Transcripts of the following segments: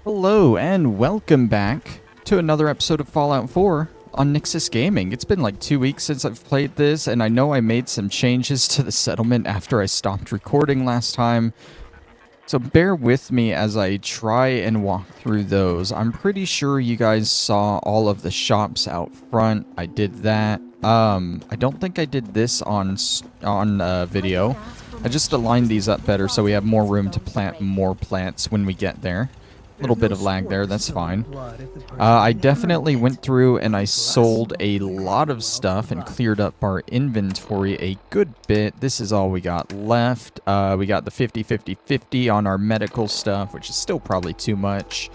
Hello and welcome back to another episode of Fallout 4 on Nyxus Gaming. It's been like 2 weeks since I've played this, and I know I made some changes to the settlement after I stopped recording last time. So bear with me as I try and walk through those. I'm pretty sure you guys saw all of the shops out front. I did that. I don't think I did this on video. I just aligned these up better so we have more room to plant more plants when we get there. A little bit of lag there, that's fine. I definitely went through and I sold a lot of stuff and cleared up our inventory a good bit. This is all we got left. We got the 50-50-50 on our medical stuff, which is still probably too much.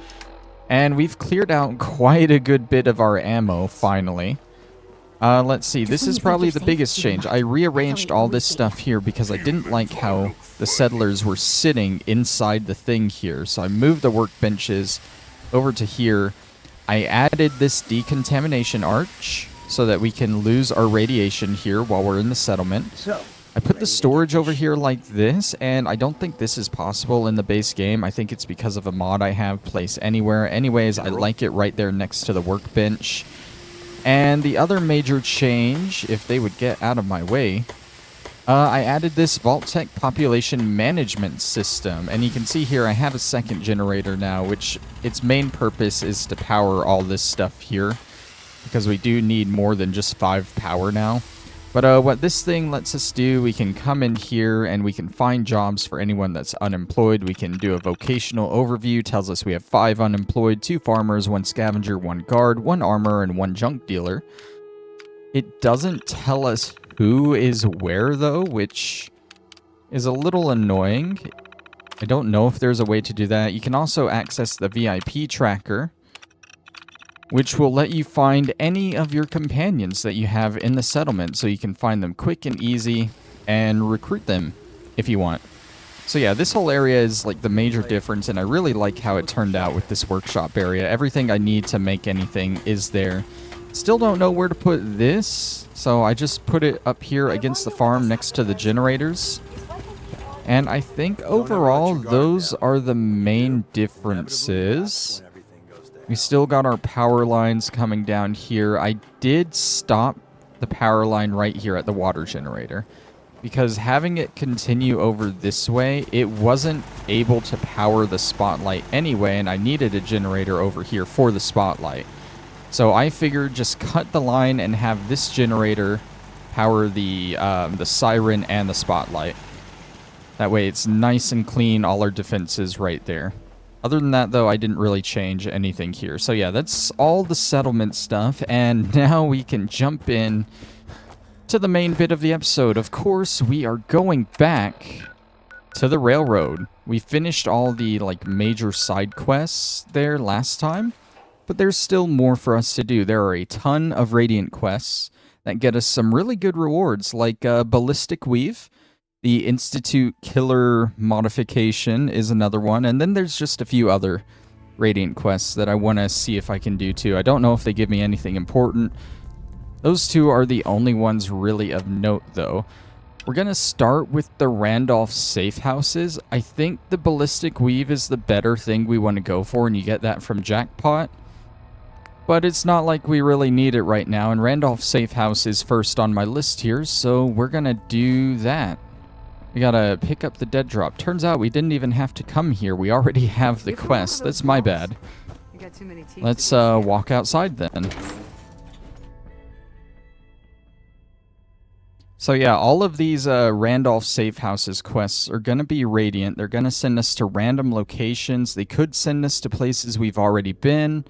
And we've cleared out quite a good bit of our ammo, finally. Let's see, this is probably the biggest change. I rearranged all this stuff here because I didn't like how the settlers were sitting inside the thing here. So I moved the workbenches over to here. I added this decontamination arch so that we can lose our radiation here while we're in the settlement. I put the storage over here like this, and I don't think this is possible in the base game. I think it's because of a mod I have, Place Anywhere. Anyways, I like it right there next to the workbench. And the other major change, if they would get out of my way, I added this Vault-Tec population management system. And you can see here I have a second generator now, which its main purpose is to power all this stuff here, because we do need more than just 5 power now. But what this thing lets us do, we can come in here and we can find jobs for anyone that's unemployed. We can do a vocational overview, tells us we have 5 unemployed, 2 farmers, 1 scavenger, 1 guard, 1 armor, and 1 junk dealer. It doesn't tell us who is where though, which is a little annoying. I don't know if there's a way to do that. You can also access the VIP tracker, which will let you find any of your companions that you have in the settlement, so you can find them quick and easy and recruit them if you want. So yeah, this whole area is like the major difference, and I really like how it turned out with this workshop area. Everything I need to make anything is there. Still don't know where to put this, so I just put it up here against the farm next to the generators. And I think overall those are the main differences. We still got our power lines coming down here. I did stop the power line right here at the water generator, because having it continue over this way, it wasn't able to power the spotlight anyway, and I needed a generator over here for the spotlight. So I figured just cut the line and have this generator power the siren and the spotlight. That way it's nice and clean, all our defenses right there. Other than that, though, I didn't really change anything here. So yeah, that's all the settlement stuff, and now we can jump in to the main bit of the episode. Of course, we are going back to the railroad. We finished all the major side quests there last time, but there's still more for us to do. There are a ton of Radiant quests that get us some really good rewards, like Ballistic Weave. The Institute Killer modification is another one, and then there's just a few other Radiant quests that I want to see if I can do too. I don't know if they give me anything important. Those two are the only ones really of note, though. We're going to start with the Randolph Safehouses. I think the Ballistic Weave is the better thing we want to go for, and you get that from Jackpot. But it's not like we really need it right now, and Randolph Safehouse is first on my list here, so we're going to do that. We gotta pick up the dead drop. Turns out we didn't even have to come here. We already have the quest. That's my bad. Let's walk outside then. So yeah, all of these Randolph Safehouses quests are gonna be Radiant. They're gonna send us to random locations. They could send us to places we've already been.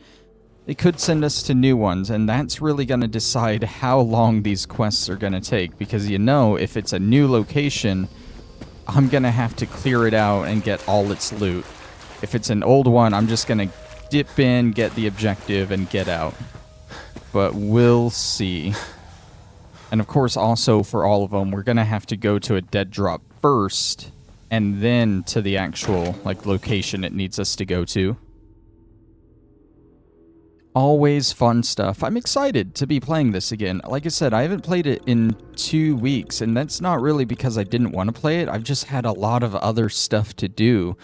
They could send us to new ones, and that's really gonna decide how long these quests are gonna take, because if it's a new location, I'm going to have to clear it out and get all its loot. If it's an old one, I'm just going to dip in, get the objective, and get out. But we'll see. And of course, also for all of them, we're going to have to go to a dead drop first, and then to the actual location it needs us to go to. Always fun stuff. I'm excited to be playing this again. Like I said, I haven't played it in 2 weeks, and that's not really because I didn't want to play it. I've just had a lot of other stuff to do.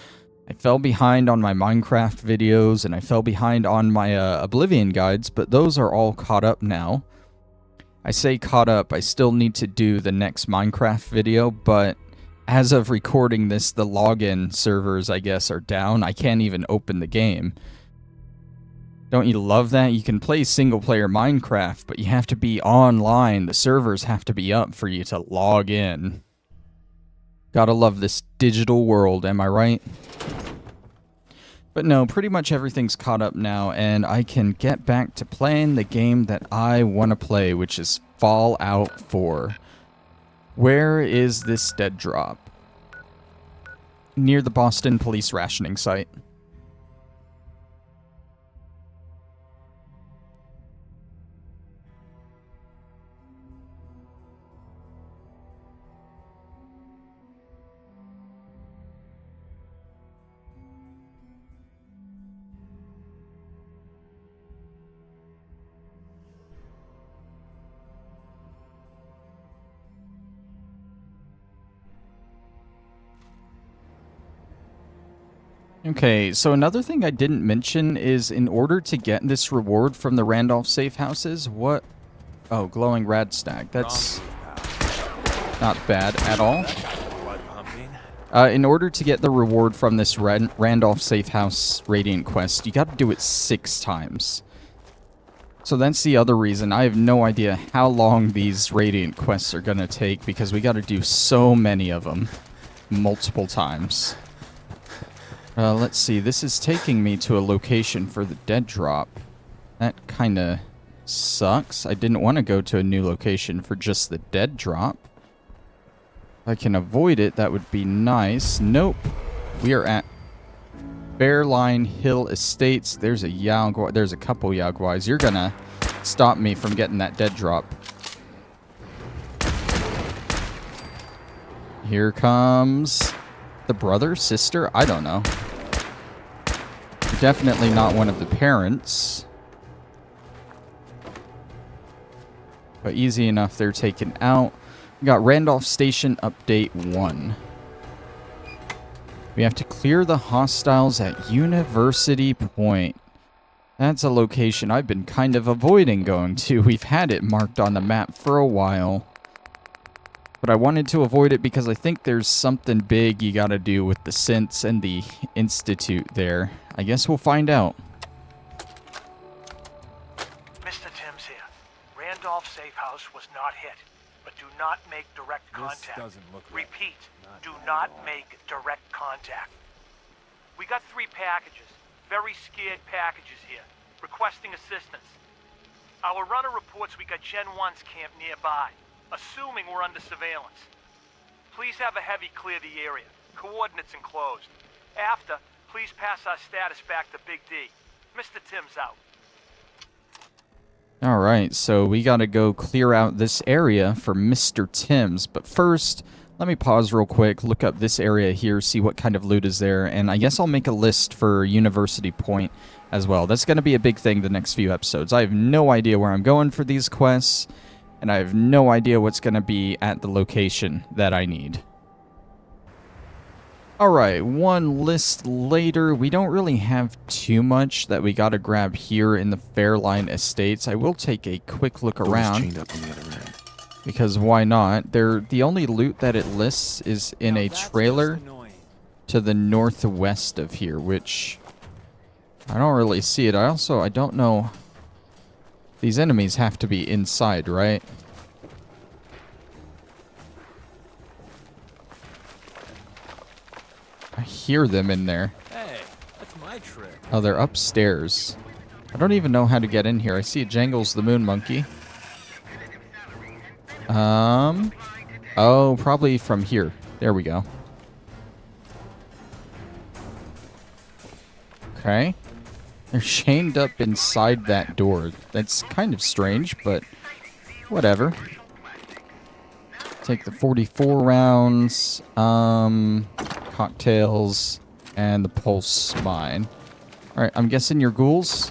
I fell behind on my Minecraft videos, and I fell behind on my Oblivion guides, but those are all caught up now. I say caught up, I still need to do the next Minecraft video, but as of recording this, the login servers, I guess, are down. I can't even open the game. Don't you love that? You can play single-player Minecraft, but you have to be online. The servers have to be up for you to log in. Gotta love this digital world, am I right? But no, pretty much everything's caught up now, and I can get back to playing the game that I want to play, which is Fallout 4. Where is this dead drop? Near the Boston police rationing site. Okay, so another thing I didn't mention is in order to get this reward from the Randolph Safehouses, what... Oh, glowing rad stag. That's not bad at all. In order to get the reward from this Randolph Safehouse Radiant quest, you gotta do it 6 times. So that's the other reason. I have no idea how long these Radiant quests are gonna take, because we gotta do so many of them. Multiple times. Let's see, this is taking me to a location for the dead drop. That kinda sucks. I didn't want to go to a new location for just the dead drop. If I can avoid it, that would be nice. Nope. We are at Bearline Hill Estates. There's a Yaogwai. There's a couple Yaogwais. You're gonna stop me from getting that dead drop. Here comes the brother, sister, I don't know. Definitely not one of the parents. But easy enough, they're taken out. We got Randolph Station Update 1. We have to clear the hostiles at University Point. That's a location I've been kind of avoiding going to. We've had it marked on the map for a while. But I wanted to avoid it because I think there's something big you gotta do with the synths and the institute there. I guess we'll find out. Mr. Timms here. Randolph Safehouse was not hit, but do not make direct contact. Repeat, do not make direct contact. We got 3 packages, very scared packages here, requesting assistance. Our runner reports we got Gen 1's camp nearby, assuming we're under surveillance. Please have a heavy clear the area. Coordinates enclosed. After, please pass our status back to Big D. Mr. Timms out. Alright, so we gotta go clear out this area for Mr. Timms. But first, let me pause real quick, look up this area here, see what kind of loot is there, and I guess I'll make a list for University Point as well. That's gonna be a big thing the next few episodes. I have no idea where I'm going for these quests, and I have no idea what's gonna be at the location that I need. Alright, one list later. We don't really have too much that we gotta grab here in the Fairline Estates. I will take a quick look around, because why not? The only loot that it lists is in a trailer to the northwest of here, which I don't really see it. I don't know. These enemies have to be inside, right? I hear them in there. Hey, that's my trick. Oh, they're upstairs. I don't even know how to get in here. I see Jangles the Moon Monkey. Oh, probably from here. There we go. Okay. They're chained up inside that door. That's kind of strange, but whatever. Take the 44 rounds, cocktails, and the pulse mine. Alright, I'm guessing you're ghouls?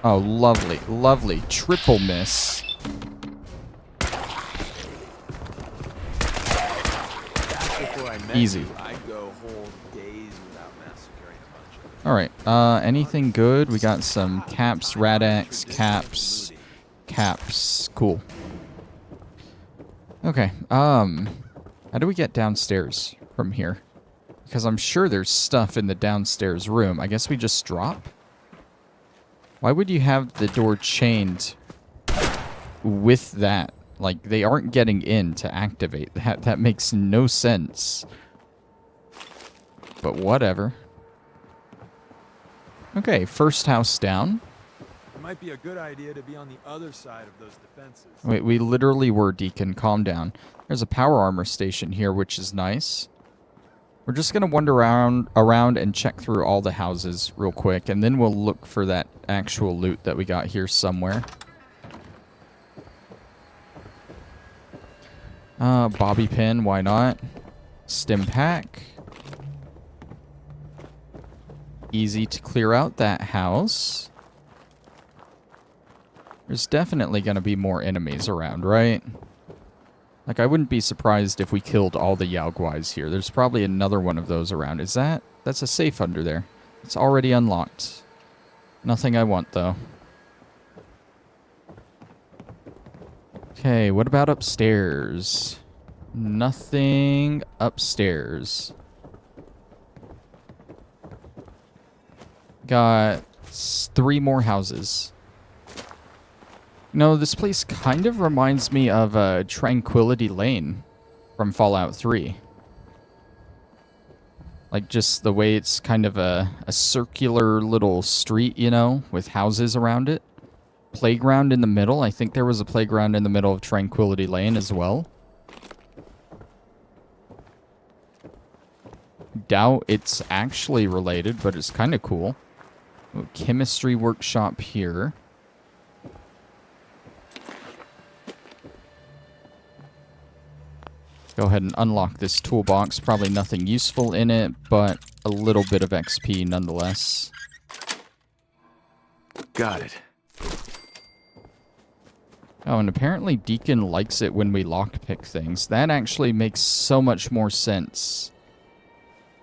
Oh, lovely, lovely. Triple miss. before I met Easy. you, I'd go whole days without massacring a bunch of them. Alright, anything good? We got some caps, Rad-X, caps, caps. Cool. Okay, how do we get downstairs from here? Because I'm sure there's stuff in the downstairs room. I guess we just drop? Why would you have the door chained with that? Like, they aren't getting in to activate that. That makes no sense. But whatever. Okay, first house down. It might be a good idea to be on the other side of those defenses. Wait, we literally were, Deacon. Calm down. There's a power armor station here, which is nice. We're just going to wander around and check through all the houses real quick, and then we'll look for that actual loot that we got here somewhere. Bobby pin, why not? Stim pack. Easy to clear out that house. There's definitely going to be more enemies around, right? Like, I wouldn't be surprised if we killed all the Yao Guais here. There's probably another one of those around. Is that? That's a safe under there. It's already unlocked. Nothing I want, though. Okay, what about upstairs? Nothing upstairs. Got 3 more houses. No, this place kind of reminds me of Tranquility Lane from Fallout 3. Like, just the way it's kind of a circular little street, you know, with houses around it. Playground in the middle. I think there was a playground in the middle of Tranquility Lane as well. Doubt it's actually related, but it's kind of cool. Ooh, chemistry workshop here. Go ahead and unlock this toolbox. Probably nothing useful in it, but a little bit of XP nonetheless. Got it. Oh, and apparently Deacon likes it when we lockpick things. That actually makes so much more sense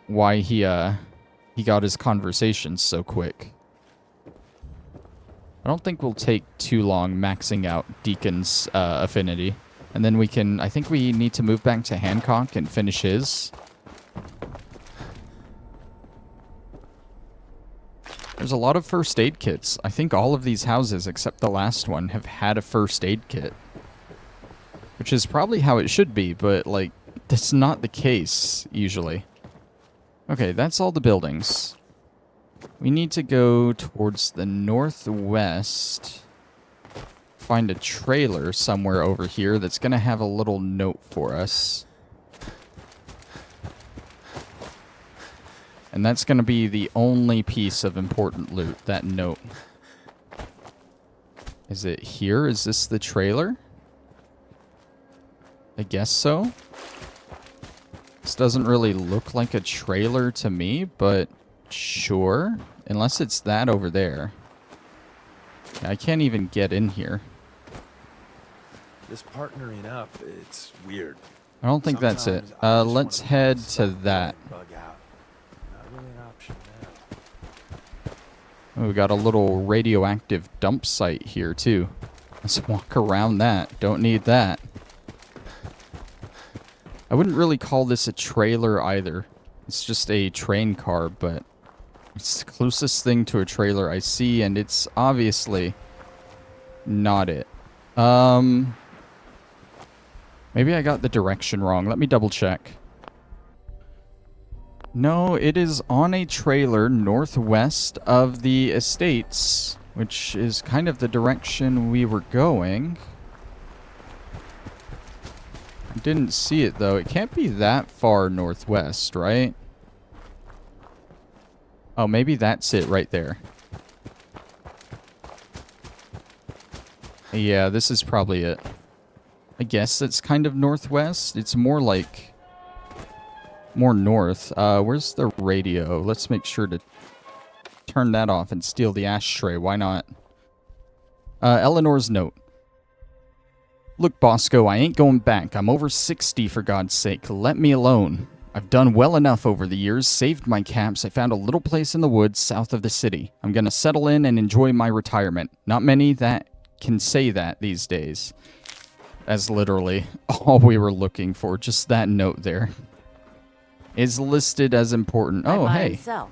why he got his conversations so quick. I don't think we'll take too long maxing out Deacon's affinity. And then we can... I think we need to move back to Hancock and finish his. There's a lot of first aid kits. I think all of these houses, except the last one, have had a first aid kit. Which is probably how it should be, but, like, that's not the case, usually. Okay, that's all the buildings. We need to go towards the northwest. Find a trailer somewhere over here that's going to have a little note for us. And that's going to be the only piece of important loot, that note. Is it here? Is this the trailer? I guess so. This doesn't really look like a trailer to me, but sure. Unless it's that over there. I can't even get in here. This partnering up, it's weird. I don't think that's it. Let's head to that. Bug out. Not really an option now. Oh, we got a little radioactive dump site here, too. Let's walk around that. Don't need that. I wouldn't really call this a trailer either. It's just a train car, but it's the closest thing to a trailer I see, and it's obviously not it. Maybe I got the direction wrong. Let me double check. No, it is on a trailer northwest of the estates, which is kind of the direction we were going. I didn't see it, though. It can't be that far northwest, right? Oh, maybe that's it right there. Yeah, this is probably it. I guess it's kind of northwest. It's more like... more north. Where's the radio? Let's make sure to turn that off and steal the ashtray. Why not? Eleanor's note. Look, Bosco, I ain't going back. I'm over 60, for God's sake. Let me alone. I've done well enough over the years, saved my caps. I found a little place in the woods south of the city. I'm gonna settle in and enjoy my retirement. Not many that can say that these days. That's literally all we were looking for. Just that note there is listed as important. I Oh, buy hey. and sell.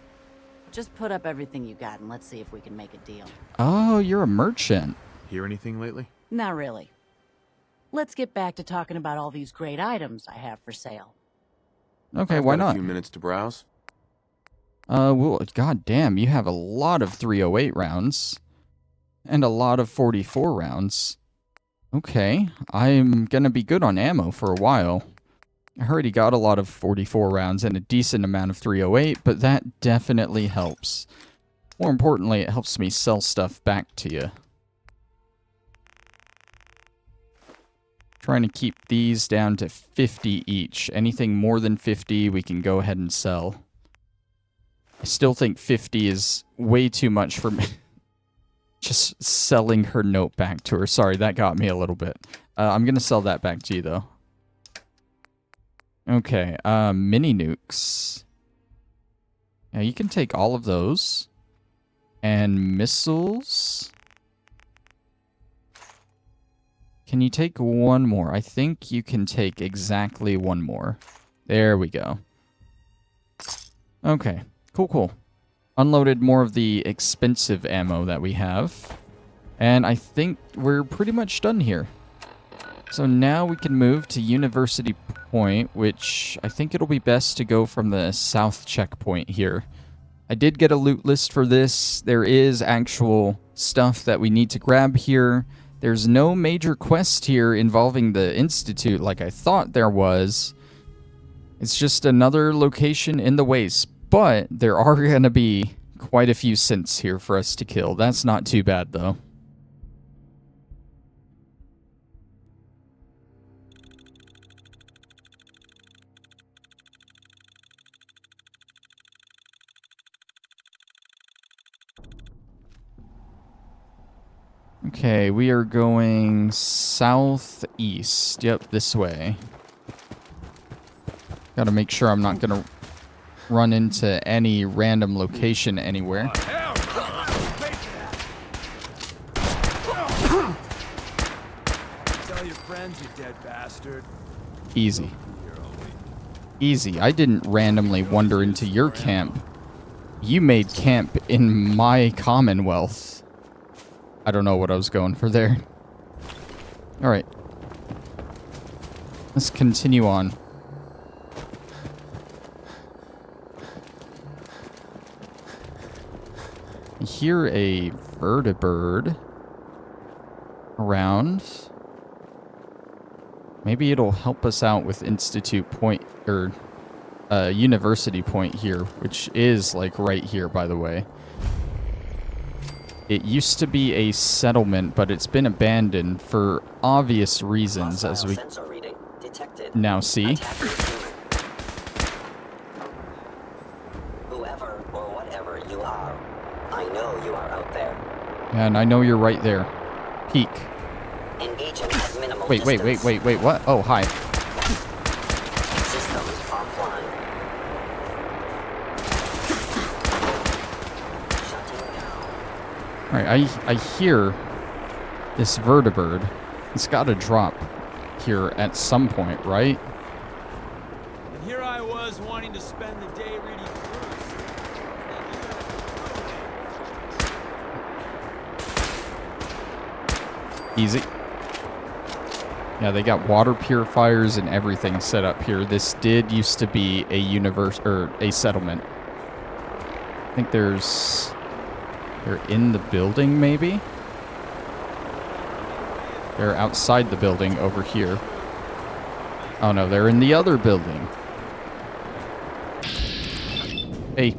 Just put up everything you got and let's see if we can make a deal. Oh, you're a merchant. Hear anything lately? Not really. Let's get back to talking about all these great items I have for sale. Okay, I've why got not? A few minutes to browse. Well, god damn, you have a lot of 308 rounds. And a lot of 44 rounds. Okay, I'm gonna be good on ammo for a while. I already got a lot of 44 rounds and a decent amount of 308, but that definitely helps. More importantly, it helps me sell stuff back to you. Trying to keep these down to 50 each. Anything more than 50, we can go ahead and sell. I still think 50 is way too much for me. Just selling her note back to her. Sorry, that got me a little bit. I'm going to sell that back to you, though. Okay, mini nukes. Now, you can take all of those. And missiles. Can you take one more? I think you can take exactly one more. There we go. Okay, cool. Unloaded more of the expensive ammo that we have. And I think we're pretty much done here. So now we can move to University Point, which I think it'll be best to go from the south checkpoint here. I did get a loot list for this. There is actual stuff that we need to grab here. There's no major quest here involving the Institute like I thought there was. It's just another location in the waste. But there are going to be quite a few synths here for us to kill. That's not too bad, though. Okay, we are going southeast. Yep, this way. Gotta make sure I'm not gonna run into any random location anywhere. Tell your friends, you dead bastard. Easy. Easy. I didn't randomly wander into your camp. You made camp in my Commonwealth. I don't know what I was going for there. Alright. Let's continue on. I hear a vertibird around. Maybe it'll help us out with Institute Point, or University Point here, which is like right here, by the way. It used to be a settlement, but it's been abandoned for obvious reasons, as we now see. Whoever or whatever you are, I know you are out there. And I know you're right there. Peek. Engaging at minimal Wait, what? Oh, hi. Systems offline. Shutting down. Alright, I hear this vertibird. It's got to drop here at some point, right? And here I was wanting to spend the day reading proofs. Easy. Yeah, they got water purifiers and everything set up here. This did used to be a a settlement. I think they're in the building, maybe? They're outside the building over here. Oh no, they're in the other building. Hey.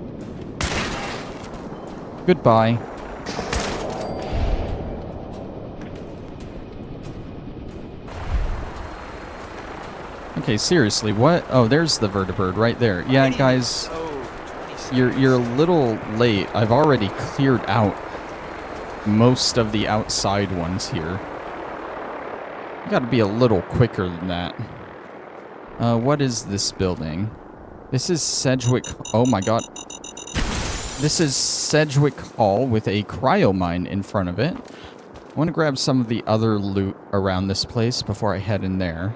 Goodbye. Okay, seriously, what? Oh, there's the vertibird right there. Yeah, guys, you're a little late. I've already cleared out most of the outside ones here. You gotta be a little quicker than that. What is this building? This is Sedgwick. Oh my god. This is Sedgwick Hall with a cryo mine in front of it. I want to grab some of the other loot around this place before I head in there.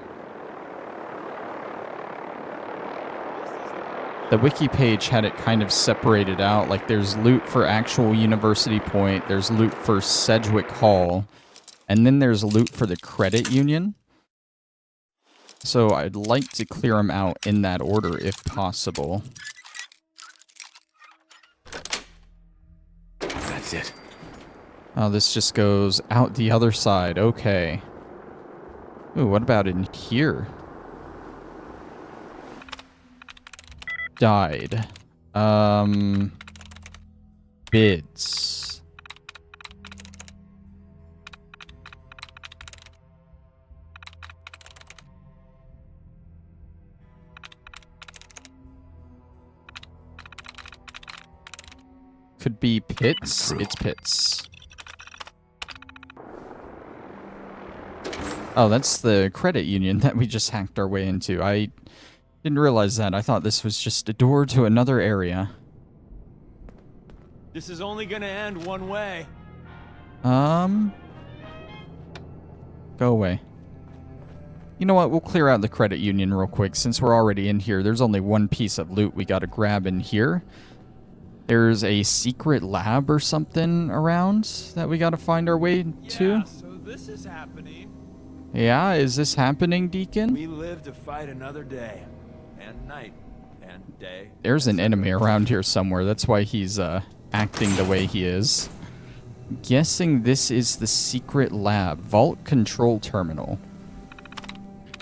The wiki page had it kind of separated out. Like, there's loot for actual University Point, there's loot for Sedgwick Hall, and then there's loot for the credit union. So I'd like to clear them out in that order if possible. That's it. Oh, this just goes out the other side. Okay. Ooh, what about in here? Died. Bids. Could be pits. It's pits. Oh, that's the credit union that we just hacked our way into. I didn't realize that. I thought this was just a door to another area. This is only gonna end one way. Go away. You know what? We'll clear out the credit union real quick since we're already in here. There's only one piece of loot we gotta grab in here. There's a secret lab or something around that we gotta find our way to. Yeah, so this is happening. Yeah, is this happening, Deacon? We live to fight another day. And night. And day. There's an enemy around here somewhere. That's why he's acting the way he is. I'm guessing this is the secret lab. Vault control terminal.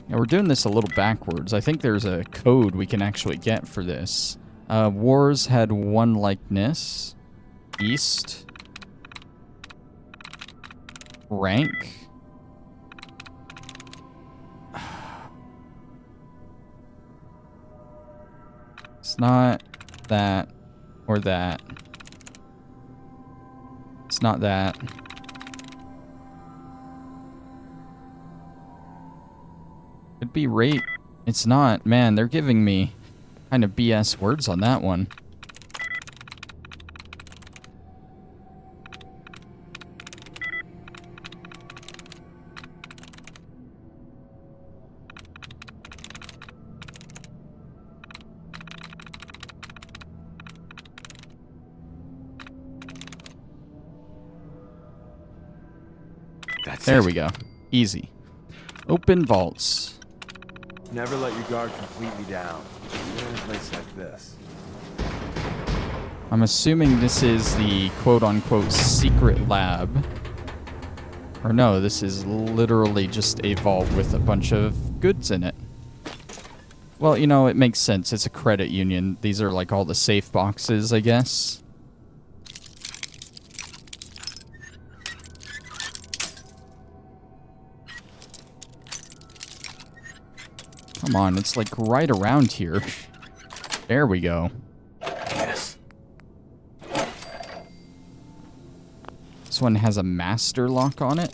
Now we're doing this a little backwards. I think there's a code we can actually get for this. Wars had one likeness. East. Rank. It's not that or that. It's not that. Could be rate. It's not. Man, they're giving me kind of BS words on that one. There we go. Easy. Open vaults. Never let your guard completely down. Even in a place like this. I'm assuming this is the quote-unquote secret lab. Or no, this is literally just a vault with a bunch of goods in it. Well, you know, it makes sense. It's a credit union. These are like all the safe boxes, I guess. Come on, it's like right around here. There we go. Yes. This one has a master lock on it.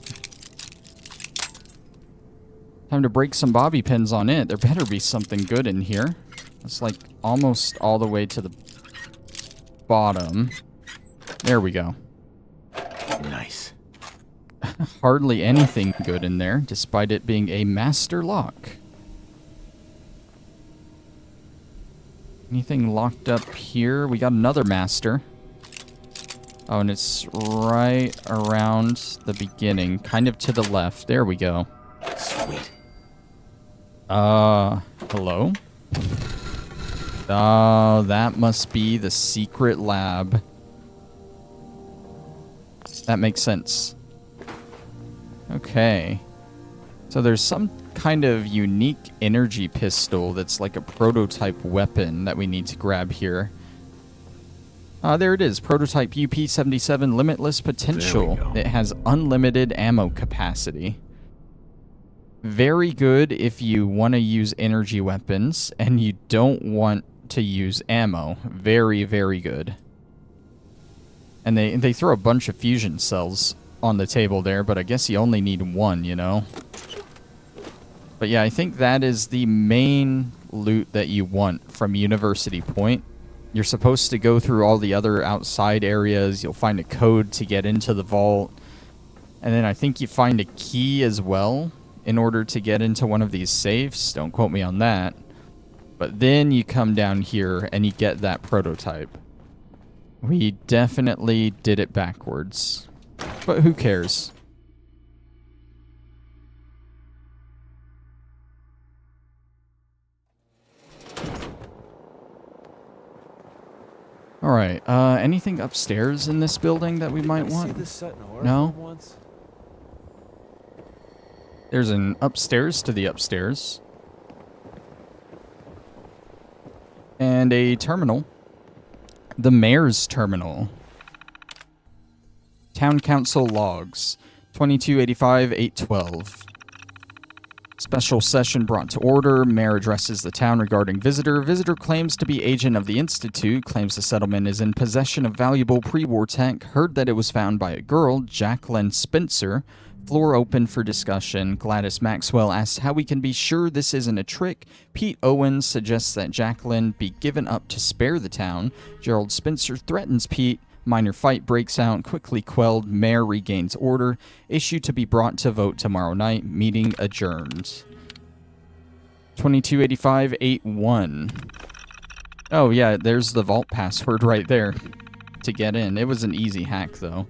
Time to break some bobby pins on it. There better be something good in here. It's like almost all the way to the bottom. There we go. Nice. Hardly anything good in there, despite it being a master lock. Anything locked up here? We got another master. Oh, and it's right around the beginning, kind of to the left. There we go. Sweet. Hello? Oh, that must be the secret lab. That makes sense. Okay. So there's some kind of unique energy pistol that's like a prototype weapon that we need to grab here. There it is. Prototype UP-77 Limitless Potential. It has unlimited ammo capacity. Very good if you want to use energy weapons and you don't want to use ammo. Very, very good. And they throw a bunch of fusion cells on the table there, but I guess you only need one, you know? But yeah, I think that is the main loot that you want from University Point. You're supposed to go through all the other outside areas. You'll find a code to get into the vault. And then I think you find a key as well in order to get into one of these safes. Don't quote me on that. But then you come down here and you get that prototype. We definitely did it backwards. But who cares? Alright, anything upstairs in this building that we might want? No? There's an upstairs to the upstairs. And a terminal. The mayor's terminal. Town council logs. 2285-812. Special session brought to order. Mayor addresses the town regarding visitor. Visitor claims to be agent of the Institute. Claims the settlement is in possession of valuable pre-war tech. Heard that it was found by a girl, Jacqueline Spencer. Floor open for discussion. Gladys Maxwell asks how we can be sure this isn't a trick. Pete Owens suggests that Jacqueline be given up to spare the town. Gerald Spencer threatens Pete. Minor fight breaks out, quickly quelled. Mayor regains order. Issue to be brought to vote tomorrow night. Meeting adjourned. 2285-81. Oh yeah, there's the vault password right there to get in. It was an easy hack though.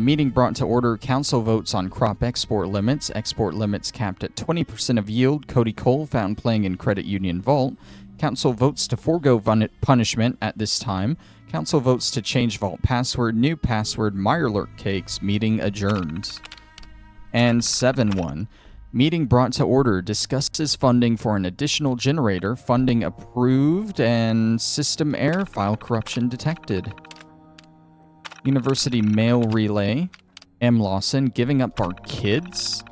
Meeting brought to order. Council votes on crop export limits. Export limits capped at 20% of yield. Cody Cole found playing in Credit Union Vault. Council votes to forego punishment at this time. Council votes to change vault password. New password. Mirelurk cakes. Meeting adjourned. And 7-1. Meeting brought to order. Discusses funding for an additional generator. Funding approved. And system error. File corruption detected. University mail relay. M. Lawson giving up our kids.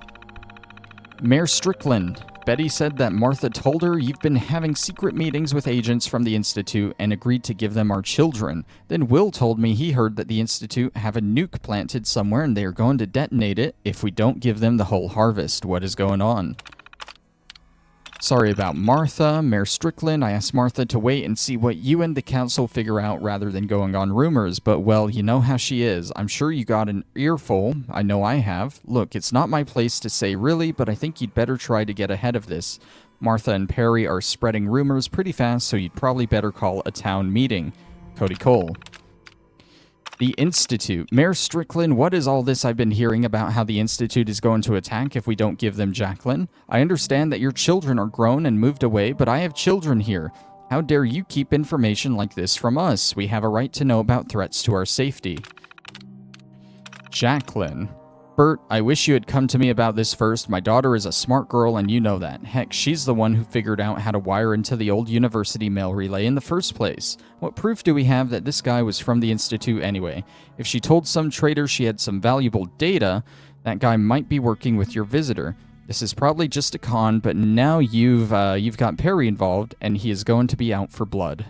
Mayor Strickland. Betty said that Martha told her you've been having secret meetings with agents from the Institute and agreed to give them our children. Then Will told me he heard that the Institute have a nuke planted somewhere and they are going to detonate it if we don't give them the whole harvest. What is going on? Sorry about Martha. Mayor Strickland, I asked Martha to wait and see what you and the council figure out rather than going on rumors, but well, you know how she is. I'm sure you got an earful. I know I have. Look, it's not my place to say really, but I think you'd better try to get ahead of this. Martha and Perry are spreading rumors pretty fast, so you'd probably better call a town meeting. Cody Cole. The Institute. Mayor Strickland, what is all this I've been hearing about how the Institute is going to attack if we don't give them Jacqueline? I understand that your children are grown and moved away, but I have children here. How dare you keep information like this from us? We have a right to know about threats to our safety. Jacqueline. Bert, I wish you had come to me about this first. My daughter is a smart girl and you know that. Heck, she's the one who figured out how to wire into the old university mail relay in the first place. What proof do we have that this guy was from the Institute anyway? If she told some traitor she had some valuable data, that guy might be working with your visitor. This is probably just a con, but now you've got Perry involved and he is going to be out for blood.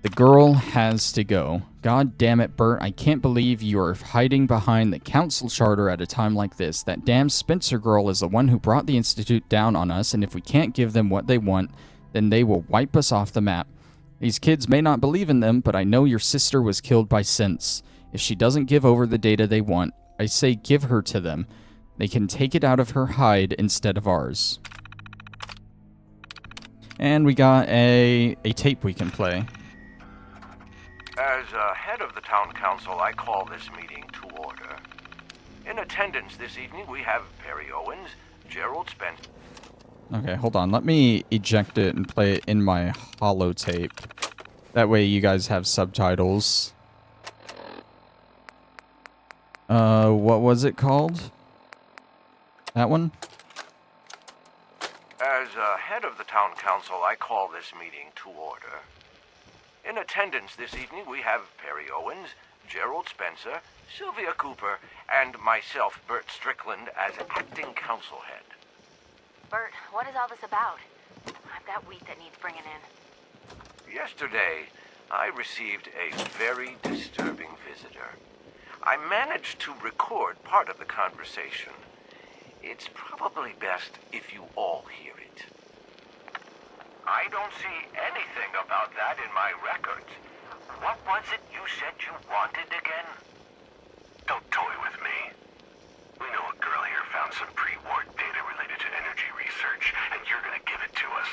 The girl has to go. God damn it, Bert, I can't believe you're hiding behind the council charter at a time like this. That damn Spencer girl is the one who brought the Institute down on us, and if we can't give them what they want, then they will wipe us off the map. These kids may not believe in them, but I know your sister was killed by sense. If she doesn't give over the data they want, I say give her to them. They can take it out of her hide instead of ours. And we got a tape we can play. As head of the town council, I call this meeting to order. In attendance this evening, we have Perry Owens, Gerald Spencer. Okay, hold on. Let me eject it and play it in my holotape. That way you guys have subtitles. What was it called? That one? As head of the town council, I call this meeting to order. In attendance this evening, we have Perry Owens, Gerald Spencer, Sylvia Cooper, and myself, Bert Strickland, as acting council head. Bert, what is all this about? I've got wheat that needs bringing in. Yesterday, I received a very disturbing visitor. I managed to record part of the conversation. It's probably best if you all hear it. I don't see anything about that in my records. What was it you said you wanted again? Don't toy with me. We know a girl here found some pre-war data related to energy research, and you're gonna give it to us.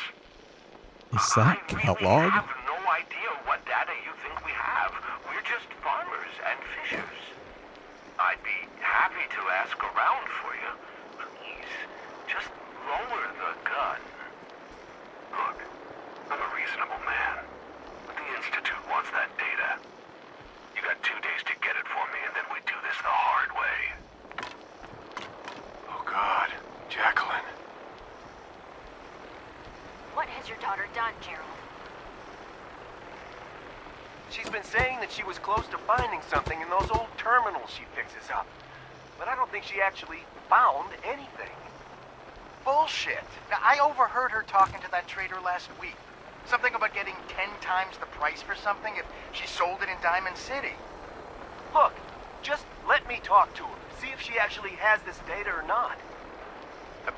Is that Kellogg? I have no idea what data you think we have. We're just farmers and fishers. I'd be happy to ask around for you. Please, just lower the gun. Look, I'm a reasonable man, but the Institute wants that data. You got 2 days to get it for me, and then we do this the hard way. Oh God, Jacqueline. What has your daughter done, Gerald? She's been saying that she was close to finding something in those old terminals she fixes up. But I don't think she actually found anything. Bullshit. Now, I overheard her talking to that trader last week. Something about getting 10 times the price for something if she sold it in Diamond City. Look, just let me talk to her. See if she actually has this data or not.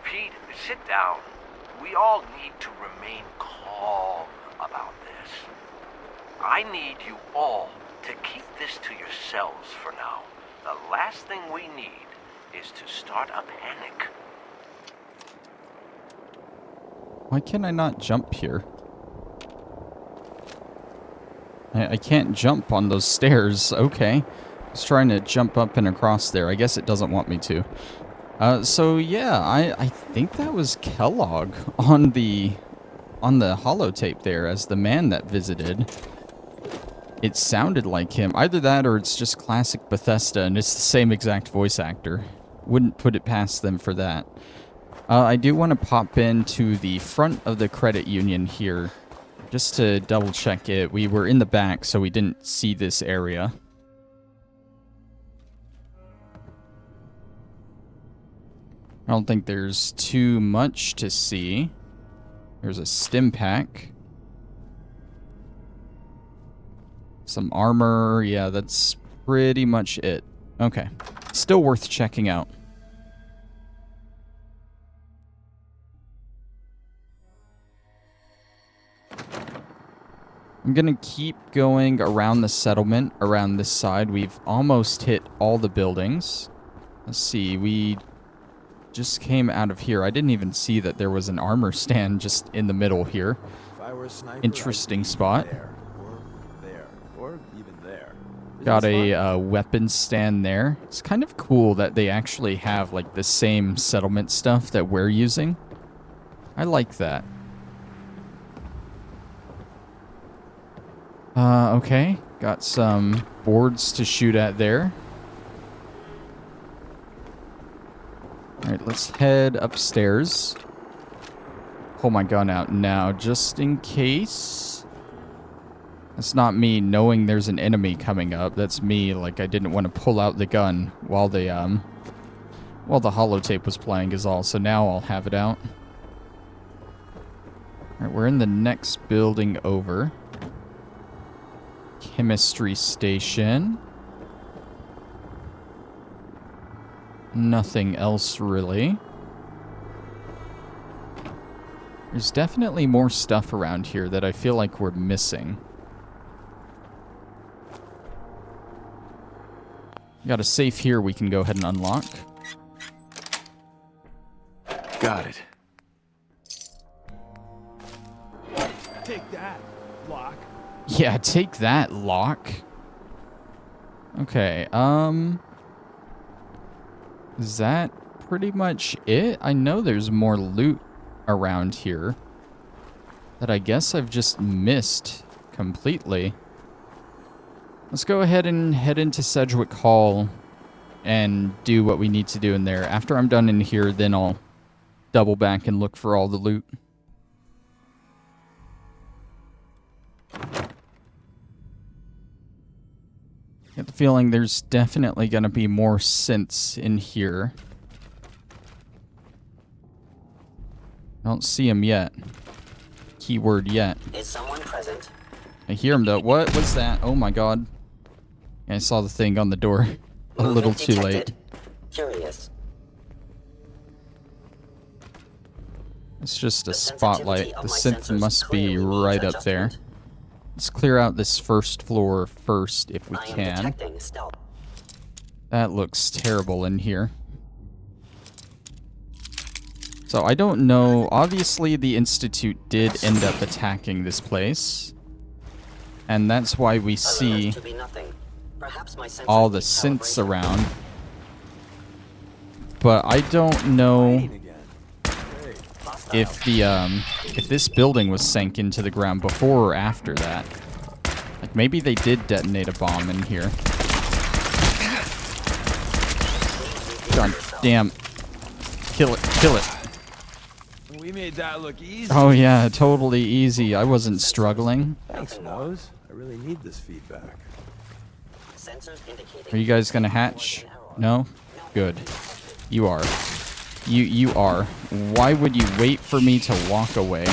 Pete, sit down. We all need to remain calm about this. I need you all to keep this to yourselves for now. The last thing we need is to start a panic. Why can I not jump here? I can't jump on those stairs. Okay. I was trying to jump up and across there. I guess it doesn't want me to. So yeah, I think that was Kellogg on the holotape there as the man that visited. It sounded like him. Either that or it's just classic Bethesda and it's the same exact voice actor. Wouldn't put it past them for that. I do want to pop into the front of the credit union here just to double check it. We were in the back, so we didn't see this area. I don't think there's too much to see. There's a stim pack. Some armor. Yeah, that's pretty much it. Okay. Still worth checking out. I'm gonna keep going around the settlement, around this side. We've almost hit all the buildings. Let's see, we just came out of here. I didn't even see that there was an armor stand just in the middle here. If I were a sniper, Interesting I'd be spot. there, or even there. Got a weapons stand there. It's kind of cool that they actually have like the same settlement stuff that we're using. I like that. Okay. Got some boards to shoot at there. Alright, let's head upstairs. Pull my gun out now, just in case. That's not me knowing there's an enemy coming up. That's me, like, I didn't want to pull out the gun while the holotape was playing is all. So now I'll have it out. Alright, we're in the next building over. Chemistry station. Nothing else really. There's definitely more stuff around here that I feel like we're missing. Got a safe here we can go ahead and unlock. Got it. Take that, lock. Yeah, take that, lock. Okay, is that pretty much it? I know there's more loot around here that I guess I've just missed completely. Let's go ahead and head into Sedgwick Hall and do what we need to do in there. After I'm done in here, then I'll double back and look for all the loot. I get the feeling there's definitely going to be more synths in here. I don't see them yet. Keyword yet. Is someone present? I hear him though. What was that? Oh my god. I saw the thing on the door. A little too late. Curious. It's just a The sensitivity spotlight. of The my synth sensors must be clearly needs right up there. adjustment. Let's clear out this first floor first if we I am can. detecting stealth. That looks terrible in here. So I don't know. Obviously, the Institute did end up attacking this place. And that's why we see To be nothing. Perhaps my sensors all the need synths calibration. around. But I don't know Hostile. if this building was sank into the ground before or after that. Like maybe they did detonate a bomb in here. God damn. Kill it, kill it. We made that look easy. Oh yeah, totally easy. I wasn't struggling. Thanks, Nose. I really need this feedback. Sensors indicating Are you guys gonna hatch? No? Good. You are. You are. Why would you wait for me to walk away?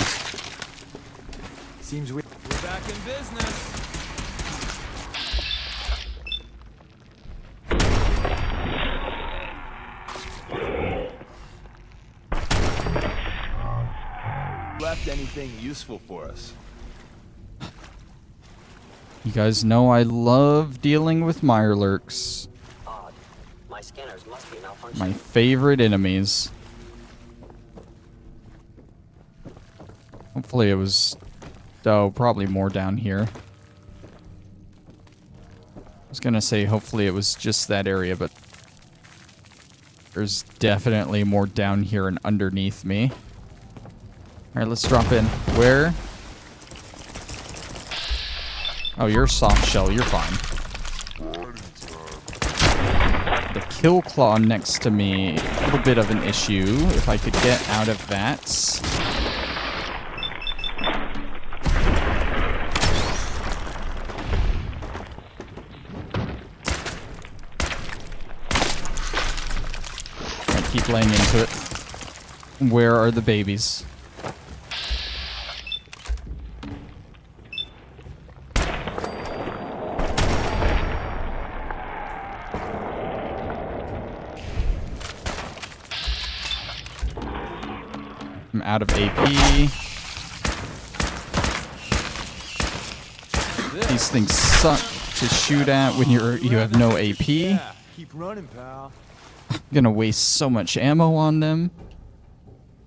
Seems we're back in business. Left anything useful for us? You guys know I love dealing with Mirelurks. odd. My scanners must be malfunctioning. My favorite enemies. Hopefully it was... Oh, probably more down here. I was gonna say hopefully it was just that area, but... There's definitely more down here and underneath me. Alright, let's drop in. Where? Oh, you're soft shell. You're fine. The kill claw next to me, a little bit of an issue. If I could get out of that. I keep laying into it. Where are the babies? I'm out of AP. These things suck to shoot at when you have no AP. Yeah, keep running, pal. I'm gonna waste so much ammo on them.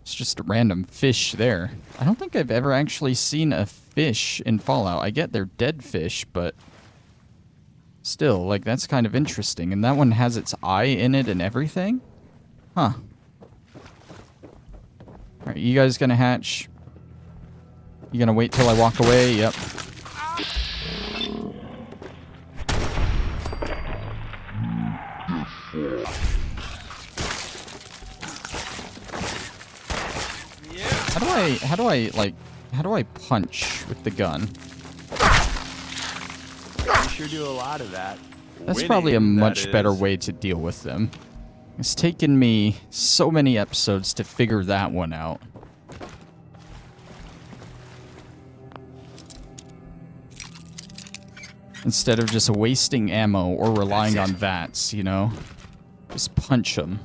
It's just a random fish there. I don't think I've ever actually seen a fish in Fallout. I get they're dead fish, but still, like, that's kind of interesting. And that one has its eye in it and everything? Huh. Alright, you guys gonna hatch? You gonna wait till I walk away? Yep. How do I punch with the gun? You sure do a lot of that. That's probably a much better way to deal with them. It's taken me so many episodes to figure that one out. Instead of just wasting ammo or relying on VATS, you know? Just punch them.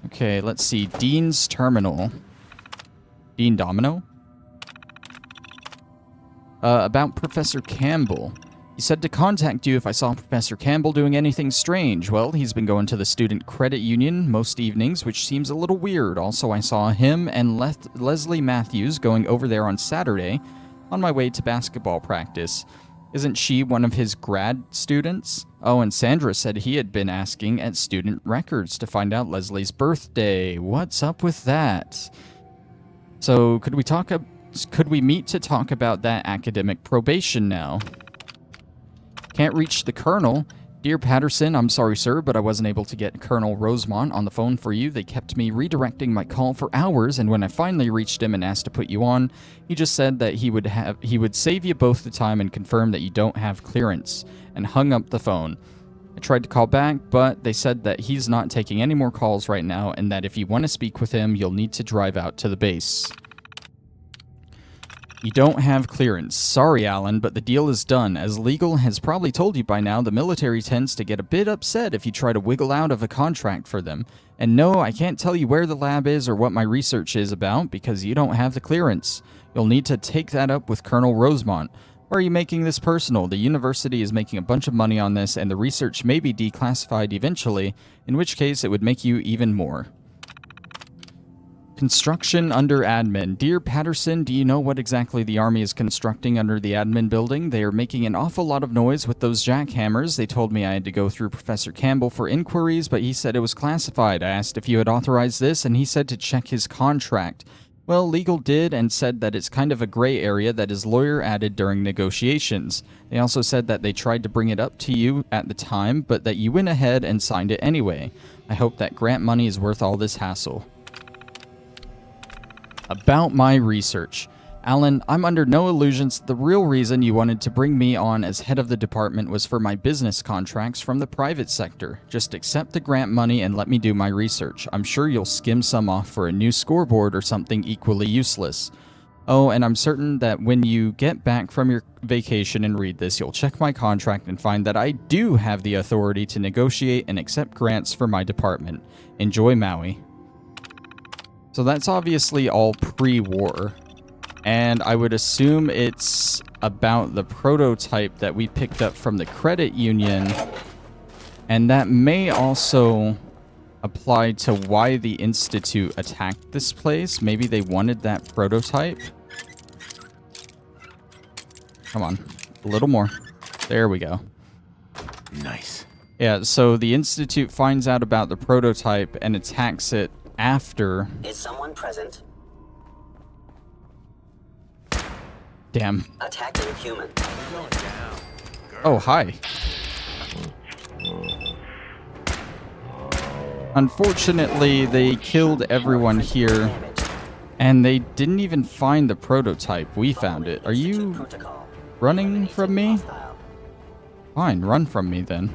Okay, let's see. Dean's Terminal. Dean Domino? About Professor Campbell. He said to contact you if I saw Professor Campbell doing anything strange. Well, he's been going to the Student Credit Union most evenings, which seems a little weird. Also, I saw him and Leslie Matthews going over there on Saturday on my way to basketball practice. Isn't she one of his grad students? Oh, and Sandra said he had been asking at student records to find out Leslie's birthday. What's up with that? So, could we meet to talk about that academic probation now? Can't reach the Colonel. Dear Patterson, I'm sorry, sir, but I wasn't able to get Colonel Rosemont on the phone for you. They kept me redirecting my call for hours, and when I finally reached him and asked to put you on, he just said that he would save you both the time and confirm that you don't have clearance, and hung up the phone. I tried to call back, but they said that he's not taking any more calls right now, and that if you want to speak with him, you'll need to drive out to the base. You don't have clearance. Sorry, Alan, but the deal is done. As legal has probably told you by now, the military tends to get a bit upset if you try to wiggle out of a contract for them. And no, I can't tell you where the lab is or what my research is about because you don't have the clearance. You'll need to take that up with Colonel Rosemont. Why are you making this personal? The university is making a bunch of money on this, and the research may be declassified eventually, in which case it would make you even more. Construction under admin. Dear Patterson, do you know what exactly the Army is constructing under the admin building? They are making an awful lot of noise with those jackhammers. They told me I had to go through Professor Campbell for inquiries, but he said it was classified. I asked if you had authorized this, and he said to check his contract. Well, legal did and said that it's kind of a gray area that his lawyer added during negotiations. They also said that they tried to bring it up to you at the time, but that you went ahead and signed it anyway. I hope that grant money is worth all this hassle. About my research. Alan, I'm under no illusions the real reason you wanted to bring me on as head of the department was for my business contracts from the private sector. Just accept the grant money and let me do my research. I'm sure you'll skim some off for a new scoreboard or something equally useless. Oh, and I'm certain that when you get back from your vacation and read this, you'll check my contract and find that I do have the authority to negotiate and accept grants for my department. Enjoy Maui. So that's obviously all pre-war. And I would assume it's about the prototype that we picked up from the credit union. And that may also apply to why the Institute attacked this place. Maybe they wanted that prototype. Come on. A little more. There we go. Nice. Yeah, so the Institute finds out about the prototype and attacks it after. Is someone present? Damn. Attacking human. Going down. Oh, hi. Unfortunately, they killed everyone here, and they didn't even find the prototype. We found it. Are you running from me? Fine, run from me then.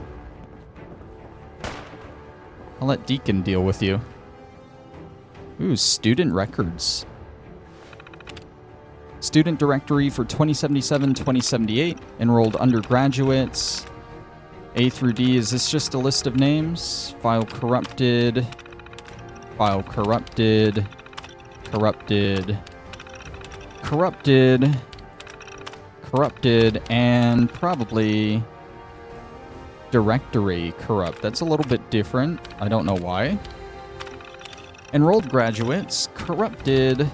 I'll let Deacon deal with you. Ooh, student records. Student directory for 2077-2078. Enrolled undergraduates. A through D, is this just a list of names? File corrupted. File corrupted. Corrupted. Corrupted. Corrupted. And probably directory corrupt. That's a little bit different. I don't know why. Enrolled graduates. Corrupted.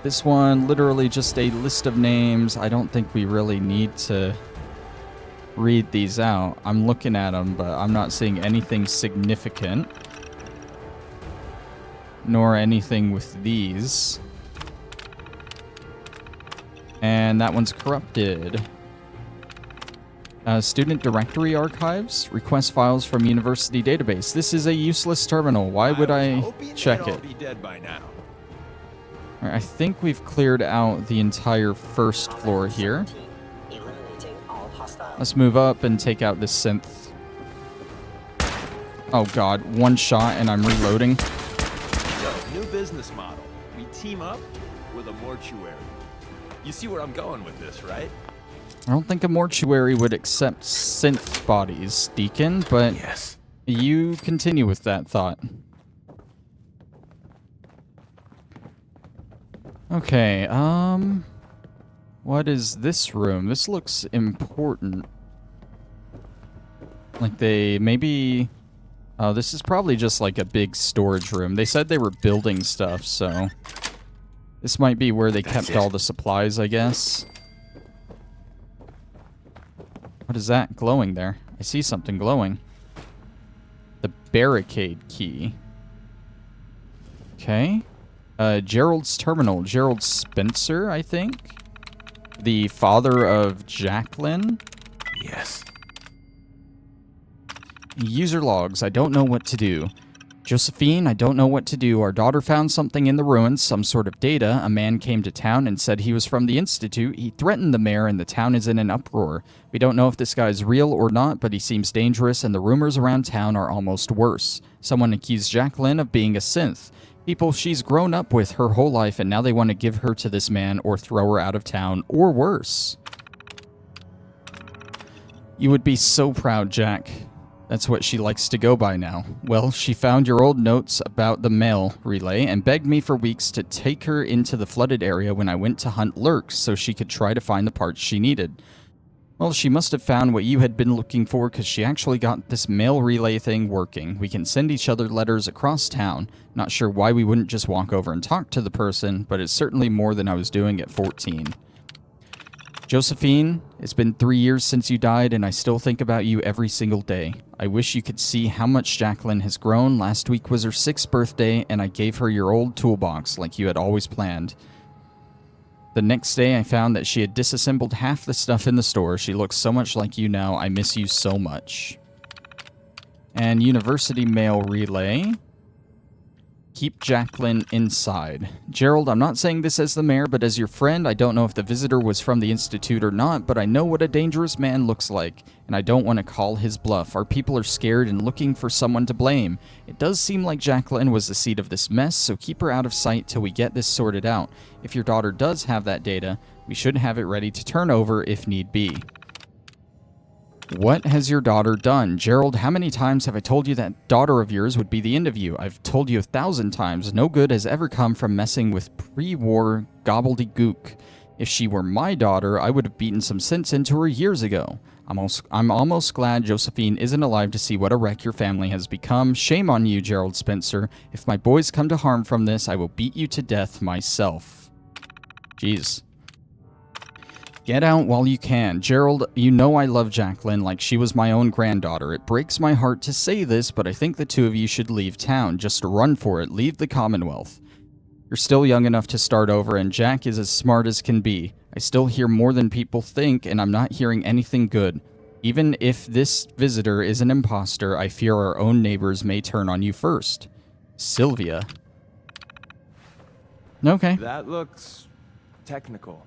This one, literally just a list of names. I don't think we really need to read these out. I'm looking at them, but I'm not seeing anything significant. Nor anything with these. And that one's corrupted. Student directory archives. Request files from university database. This is a useless terminal. Why would I check it? Be dead by now. All right, I think we've cleared out the entire first floor here. Let's move up and take out this synth. Oh god, one shot and I'm reloading. Yo, new business model. We team up with a mortuary. You see where I'm going with this, right? I don't think a mortuary would accept synth bodies, Deacon, but yes. You continue with that thought. Okay, what is this room? This looks important. Like they maybe... Oh, this is probably just like a big storage room. They said they were building stuff, so... This might be where they kept all the supplies, I guess. What is that glowing there? I see something glowing. The barricade key. Okay. Gerald's terminal. Gerald Spencer, I think. The father of Jacqueline. Yes. User logs. I don't know what to do. Josephine, I don't know what to do. Our daughter found something in the ruins, some sort of data. A man came to town and said he was from the Institute. He threatened the mayor and the town is in an uproar. We don't know if this guy's real or not, but he seems dangerous and the rumors around town are almost worse. Someone accused Jacqueline of being a synth. People she's grown up with her whole life, and now they want to give her to this man or throw her out of town, or worse. You would be so proud, Jack. That's what she likes to go by now. Well, she found your old notes about the mail relay and begged me for weeks to take her into the flooded area when I went to hunt lurks so she could try to find the parts she needed. Well, she must have found what you had been looking for because she actually got this mail relay thing working. We can send each other letters across town. Not sure why we wouldn't just walk over and talk to the person, but it's certainly more than I was doing at 14. Josephine, it's been 3 years since you died, and I still think about you every single day. I wish you could see how much Jacqueline has grown. Last week was her 6th birthday, and I gave her your old toolbox like you had always planned. The next day, I found that she had disassembled half the stuff in the store. She looks so much like you now. I miss you so much. And University Mail Relay. Keep Jacqueline inside. Gerald, I'm not saying this as the mayor, but as your friend, I don't know if the visitor was from the Institute or not, but I know what a dangerous man looks like, and I don't want to call his bluff. Our people are scared and looking for someone to blame. It does seem like Jacqueline was the seed of this mess, so keep her out of sight till we get this sorted out. If your daughter does have that data, we should have it ready to turn over if need be. What has your daughter done? Gerald, how many times have I told you that daughter of yours would be the end of you? I've told you 1,000 times. No good has ever come from messing with pre-war gobbledygook. If she were my daughter, I would have beaten some sense into her years ago. I'm almost glad Josephine isn't alive to see what a wreck your family has become. Shame on you, Gerald Spencer. If my boys come to harm from this, I will beat you to death myself. Jeez. Get out while you can. Gerald, you know I love Jacqueline like she was my own granddaughter. It breaks my heart to say this, but I think the two of you should leave town. Just run for it. Leave the Commonwealth. You're still young enough to start over, and Jack is as smart as can be. I still hear more than people think, and I'm not hearing anything good. Even if this visitor is an imposter, I fear our own neighbors may turn on you first. Sylvia. Okay. That looks technical.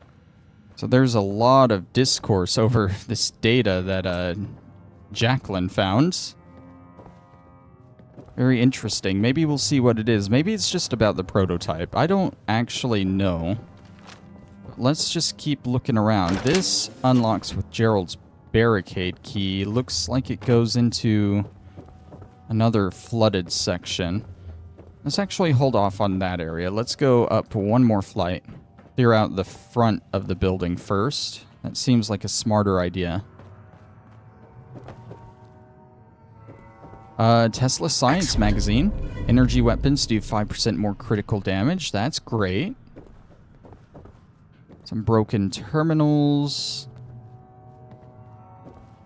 So there's a lot of discourse over this data that Jacqueline found. Very interesting. Maybe we'll see what it is. Maybe it's just about the prototype. I don't actually know. But let's just keep looking around. This unlocks with Gerald's barricade key. Looks like it goes into another flooded section. Let's actually hold off on that area. Let's go up one more flight. Clear out the front of the building first. That seems like a smarter idea. Tesla Science Magazine. Energy weapons do 5% more critical damage. That's great. Some broken terminals.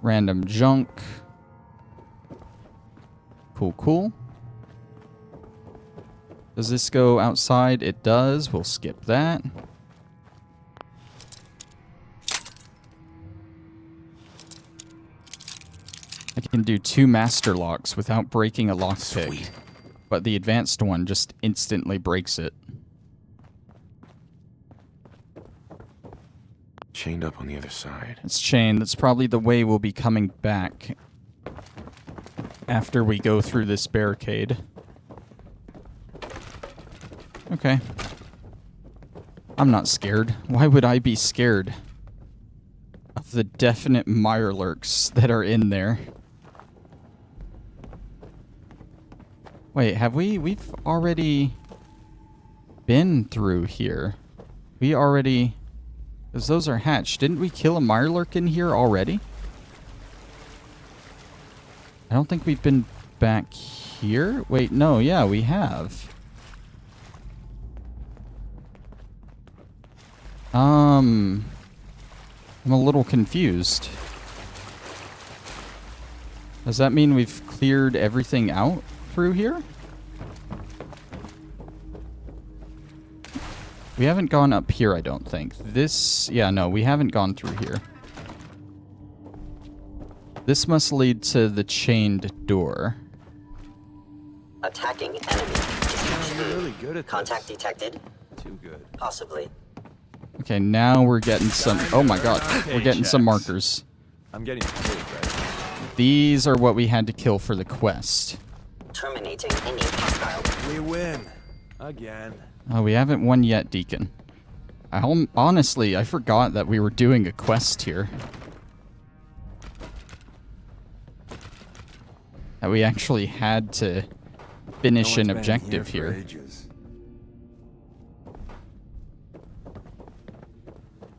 Random junk. Cool, cool. Does this go outside? It does. We'll skip that. I can do 2 master locks without breaking a lockpick, but the advanced one just instantly breaks it. Chained up on the other side. It's chained. That's probably the way we'll be coming back after we go through this barricade. Okay. I'm not scared. Why would I be scared of the definite mirelurks that are in there? Wait, have we? We've already been through here. We already... Because those are hatched. Didn't we kill a mirelurk in here already? I don't think we've been back here. Wait, no, yeah, we have. I'm a little confused. Does that mean we've cleared everything out through here? We haven't gone up here, I don't think. This... Yeah, no, we haven't gone through here. This must lead to the chained door. Attacking enemy. You're really good at Contact this. detected. Too good. Possibly. Okay, now we're getting some... Oh my god, we're getting some markers. I'm getting paid, right? These are what we had to kill for the quest. Terminating any hostile. We win. Again. Oh, we haven't won yet, Deacon. Honestly, I forgot that we were doing a quest here. That we actually had to finish an objective here.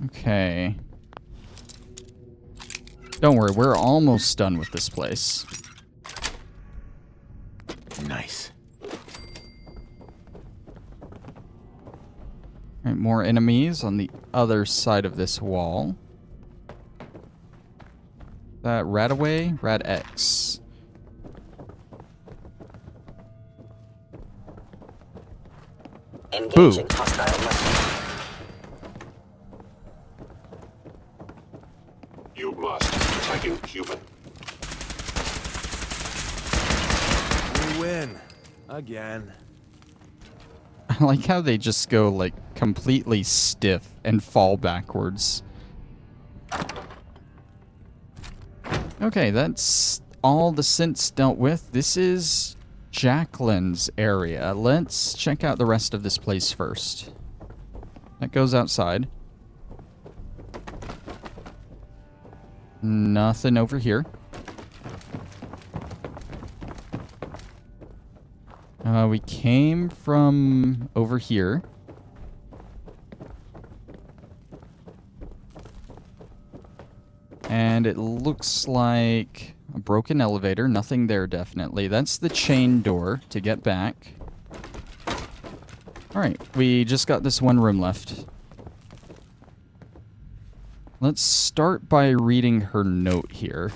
Okay. Don't worry, we're almost done with this place. Nice. Alright, more enemies on the other side of this wall. That Radaway? Rad X. Engaging hostile message. You must. Attacking Cuban. We win. Again. I like how they just go, like, completely stiff and fall backwards. Okay, that's all the synths dealt with. This is Jacqueline's area. Let's check out the rest of this place first. That goes outside. Nothing over here. We came from over here. And it looks like a broken elevator. Nothing there, definitely. That's the chain door to get back. Alright, we just got this one room left. Let's start by reading her note here.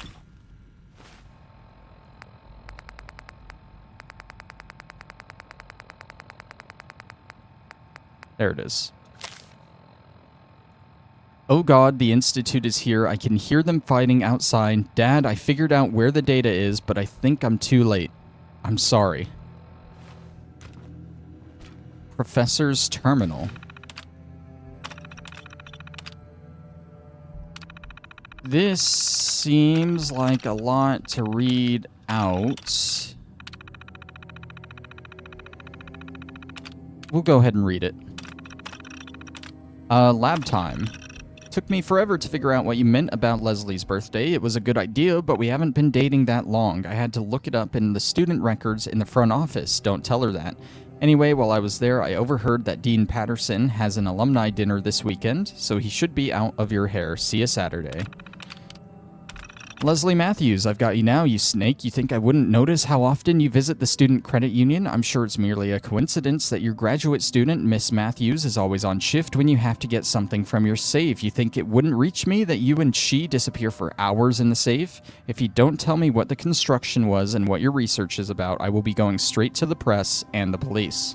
There it is. Oh God, the Institute is here. I can hear them fighting outside. Dad, I figured out where the data is, but I think I'm too late. I'm sorry. Professor's terminal. This seems like a lot to read out. We'll go ahead and read it. Lab time. Took me forever to figure out what you meant about Leslie's birthday. It was a good idea, but we haven't been dating that long. I had to look it up in the student records in the front office. Don't tell her that. Anyway, while I was there, I overheard that Dean Patterson has an alumni dinner this weekend, so he should be out of your hair. See you Saturday. Leslie Matthews, I've got you now, you snake. You think I wouldn't notice how often you visit the Student Credit Union? I'm sure it's merely a coincidence that your graduate student, Miss Matthews, is always on shift when you have to get something from your safe. You think it wouldn't reach me that you and she disappear for hours in the safe? If you don't tell me what the construction was and what your research is about, I will be going straight to the press and the police.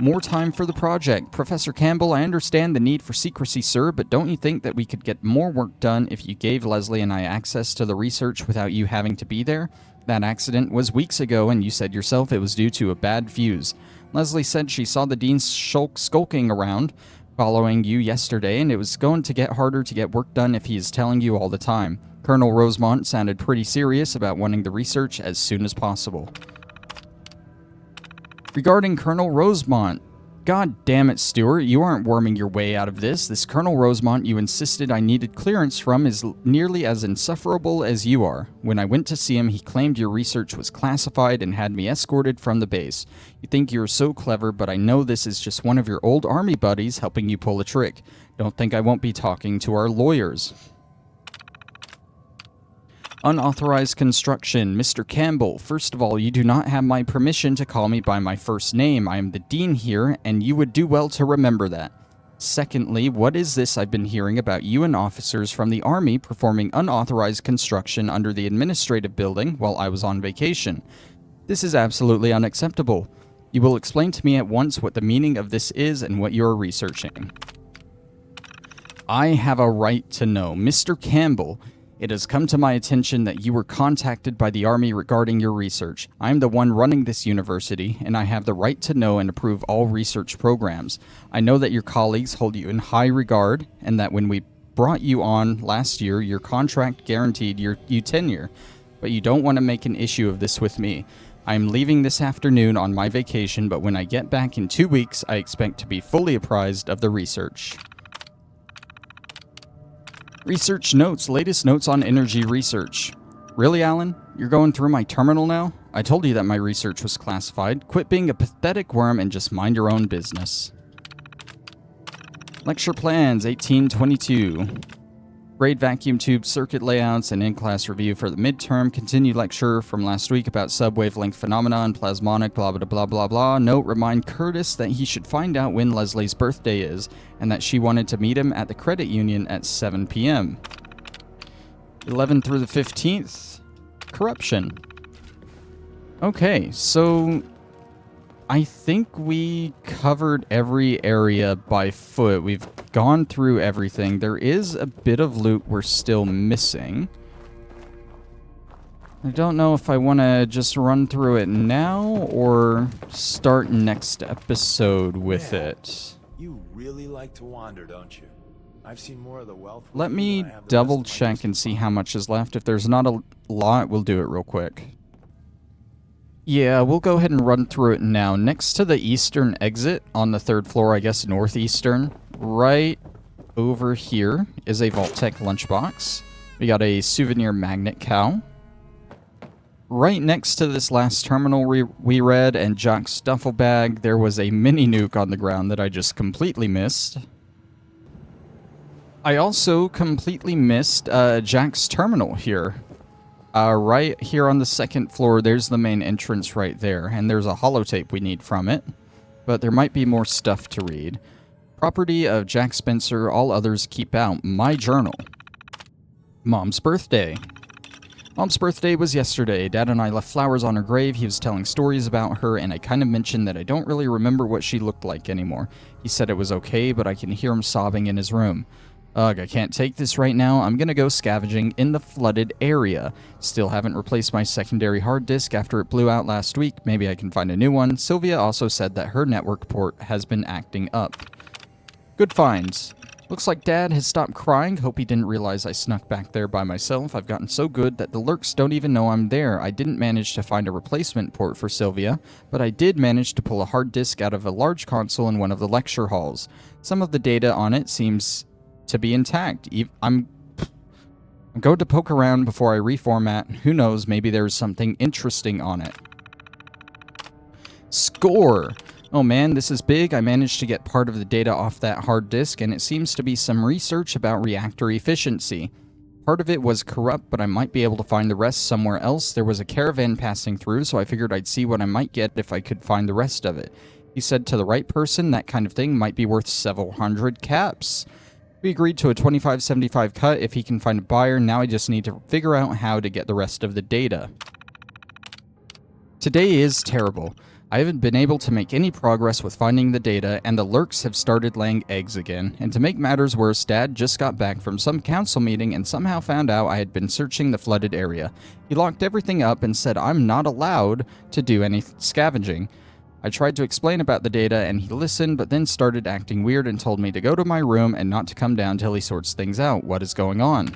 More time for the project. Professor Campbell, I understand the need for secrecy, sir, but don't you think that we could get more work done if you gave Leslie and I access to the research without you having to be there? That accident was weeks ago, and you said yourself it was due to a bad fuse. Leslie said she saw the dean skulking around following you yesterday, and it was going to get harder to get work done if he is telling you all the time. Colonel Rosemont sounded pretty serious about wanting the research as soon as possible. Regarding Colonel Rosemont, God damn it, Stuart, you aren't worming your way out of this. This Colonel Rosemont you insisted I needed clearance from is nearly as insufferable as you are. When I went to see him, he claimed your research was classified and had me escorted from the base. You think you're so clever, but I know this is just one of your old army buddies helping you pull a trick. Don't think I won't be talking to our lawyers. Unauthorized construction. Mr. Campbell, first of all, you do not have my permission to call me by my first name. I am the dean here, and you would do well to remember that. Secondly, what is this I've been hearing about you and officers from the Army performing unauthorized construction under the administrative building while I was on vacation? This is absolutely unacceptable. You will explain to me at once what the meaning of this is and what you are researching. I have a right to know. Mr. Campbell, it has come to my attention that you were contacted by the Army regarding your research. I am the one running this university, and I have the right to know and approve all research programs. I know that your colleagues hold you in high regard, and that when we brought you on last year, your contract guaranteed you tenure. But you don't want to make an issue of this with me. I'm leaving this afternoon on my vacation, but when I get back in 2 weeks, I expect to be fully apprised of the research. Research notes, latest notes on energy research. Really, Alan? You're going through my terminal now? I told you that my research was classified. Quit being a pathetic worm and just mind your own business. Lecture plans, 1822. Grade vacuum tube circuit layouts and in-class review for the midterm. Continued lecture from last week about sub-wavelength phenomena and plasmonic blah blah blah blah blah. Note, remind Curtis that he should find out when Leslie's birthday is, and that she wanted to meet him at the credit union at 7 p.m. 11 through the 15th. Corruption. Okay, so I think we covered every area by foot. We've gone through everything. There is a bit of loot we're still missing. I don't know if I want to just run through it now or start next episode with it. You really like to wander, don't you? I've seen more of the wealth. Let me double check and see how much is left. If there's not a lot, we'll do it real quick. Yeah, we'll go ahead and run through it now. Next to the eastern exit on the 3rd floor, I guess northeastern, right over here is a Vault-Tec lunchbox. We got a souvenir magnet cow. Right next to this last terminal we read and Jock's duffel bag, there was a mini nuke on the ground that I just completely missed. I also completely missed Jack's terminal here. Right here on the 2nd floor, there's the main entrance right there, and there's a holotape we need from it. But there might be more stuff to read. Property of Jack Spencer, all others keep out. My journal. Mom's birthday. Mom's birthday was yesterday. Dad and I left flowers on her grave. He was telling stories about her, and I kind of mentioned that I don't really remember what she looked like anymore. He said it was okay, but I can hear him sobbing in his room. Ugh, I can't take this right now. I'm gonna go scavenging in the flooded area. Still haven't replaced my secondary hard disk after it blew out last week. Maybe I can find a new one. Sylvia also said that her network port has been acting up. Good finds. Looks like Dad has stopped crying. Hope he didn't realize I snuck back there by myself. I've gotten so good that the lurks don't even know I'm there. I didn't manage to find a replacement port for Sylvia, but I did manage to pull a hard disk out of a large console in one of the lecture halls. Some of the data on it seems to be intact. I'm going to poke around before I reformat. Who knows, maybe there's something interesting on it. Score! Oh man, this is big. I managed to get part of the data off that hard disk, and it seems to be some research about reactor efficiency. Part of it was corrupt, but I might be able to find the rest somewhere else. There was a caravan passing through, so I figured I'd see what I might get if I could find the rest of it. He said to the right person, that kind of thing might be worth several hundred caps. We agreed to a 25.75 cut if he can find a buyer. Now I just need to figure out how to get the rest of the data. Today is terrible. I haven't been able to make any progress with finding the data, and the lurks have started laying eggs again. And to make matters worse, Dad just got back from some council meeting and somehow found out I had been searching the flooded area. He locked everything up and said I'm not allowed to do any scavenging. I tried to explain about the data, and he listened, but then started acting weird and told me to go to my room and not to come down till he sorts things out. What is going on?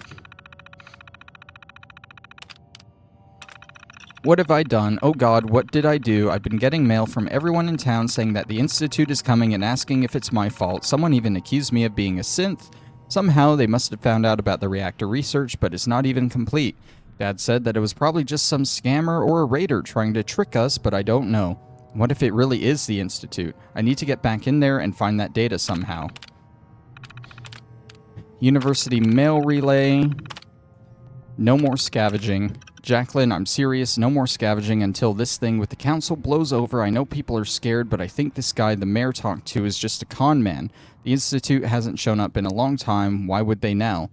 What have I done? Oh God, what did I do? I've been getting mail from everyone in town saying that the Institute is coming and asking if it's my fault. Someone even accused me of being a synth. Somehow they must have found out about the reactor research, but it's not even complete. Dad said that it was probably just some scammer or a raider trying to trick us, but I don't know. What if it really is the Institute? I need to get back in there and find that data somehow. University mail relay. No more scavenging. Jacqueline, I'm serious. No more scavenging until this thing with the council blows over. I know people are scared, but I think this guy the mayor talked to is just a con man. The Institute hasn't shown up in a long time. Why would they now?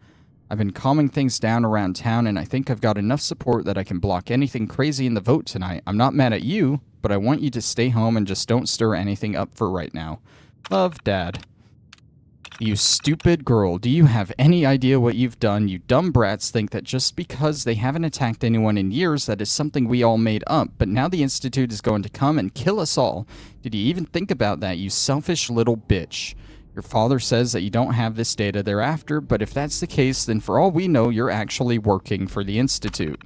I've been calming things down around town, and I think I've got enough support that I can block anything crazy in the vote tonight. I'm not mad at you, but I want you to stay home and just don't stir anything up for right now. Love, Dad. You stupid girl. Do you have any idea what you've done? You dumb brats think that just because they haven't attacked anyone in years, that is something we all made up. But now the Institute is going to come and kill us all. Did you even think about that, you selfish little bitch? Your father says that you don't have this data thereafter, but if that's the case, then for all we know, you're actually working for the Institute.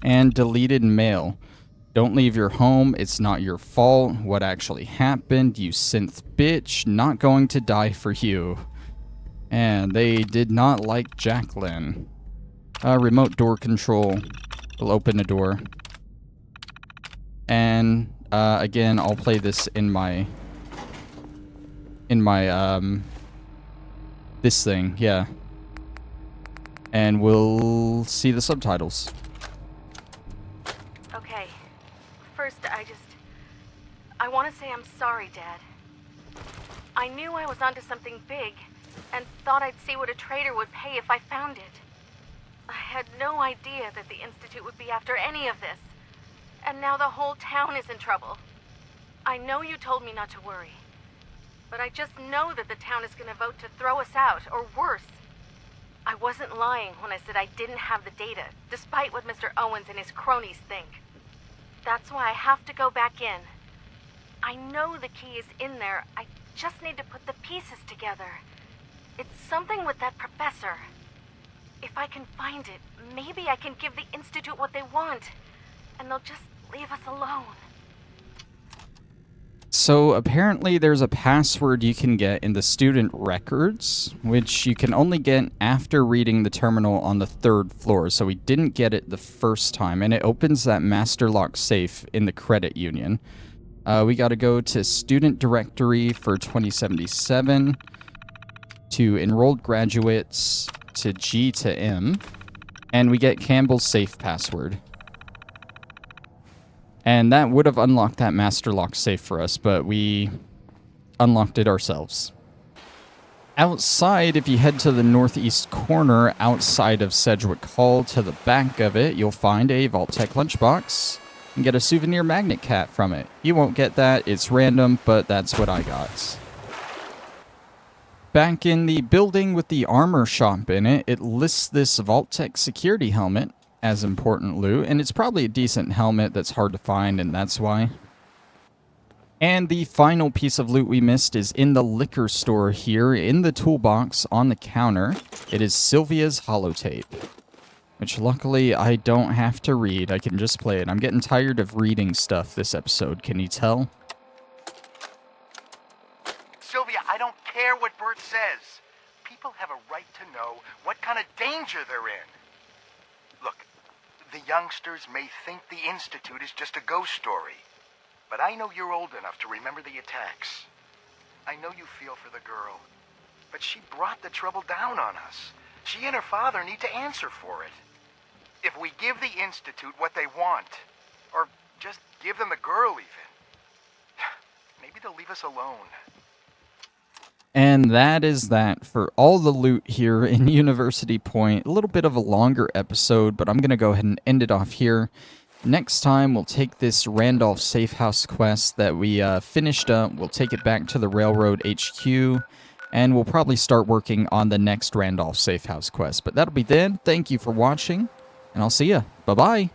And deleted mail. Don't leave your home. It's not your fault. What actually happened? You synth bitch. Not going to die for you. And they did not like Jacqueline. Remote door control. We'll open the door. And again, I'll play this in my this thing, yeah. And we'll see the subtitles. Okay. First, I want to say I'm sorry, Dad. I knew I was onto something big, and thought I'd see what a trader would pay if I found it. I had no idea that the Institute would be after any of this. And now the whole town is in trouble. I know you told me not to worry. But I just know that the town is going to vote to throw us out, or worse. I wasn't lying when I said I didn't have the data, despite what Mr. Owens and his cronies think. That's why I have to go back in. I know the key is in there. I just need to put the pieces together. It's something with that professor. If I can find it, maybe I can give the Institute what they want, and they'll just leave us alone. So apparently there's a password you can get in the student records, which you can only get after reading the terminal on the 3rd floor. So we didn't get it the first time, and it opens that master lock safe in the credit union. We got to go to student directory for 2077, to enrolled graduates, to G to M, and we get Campbell's safe password. And that would have unlocked that master lock safe for us, but we unlocked it ourselves. Outside, if you head to the northeast corner outside of Sedgwick Hall, to the back of it, you'll find a Vault-Tec lunchbox and get a souvenir magnet cat from it. You won't get that, it's random, but that's what I got. Back in the building with the armor shop in it, it lists this Vault-Tec security helmet as important loot, and it's probably a decent helmet that's hard to find, and that's why. And the final piece of loot we missed is in the liquor store here, in the toolbox on the counter. It is Sylvia's holotape, which luckily I don't have to read. I can just play it. I'm getting tired of reading stuff this episode, can you tell? Sylvia, I don't care what Bert says. People have a right to know what kind of danger they're in. Look, the youngsters may think the Institute is just a ghost story, but I know you're old enough to remember the attacks. I know you feel for the girl, but she brought the trouble down on us. She and her father need to answer for it. If we give the Institute what they want, or just give them the girl even, maybe they'll leave us alone. And that is that for all the loot here in University Point. A little bit of a longer episode, but I'm going to go ahead and end it off here. Next time, we'll take this Randolph Safehouse quest that we finished up. We'll take it back to the Railroad HQ, and we'll probably start working on the next Randolph Safehouse quest. But that'll be then. Thank you for watching, and I'll see ya. Bye-bye.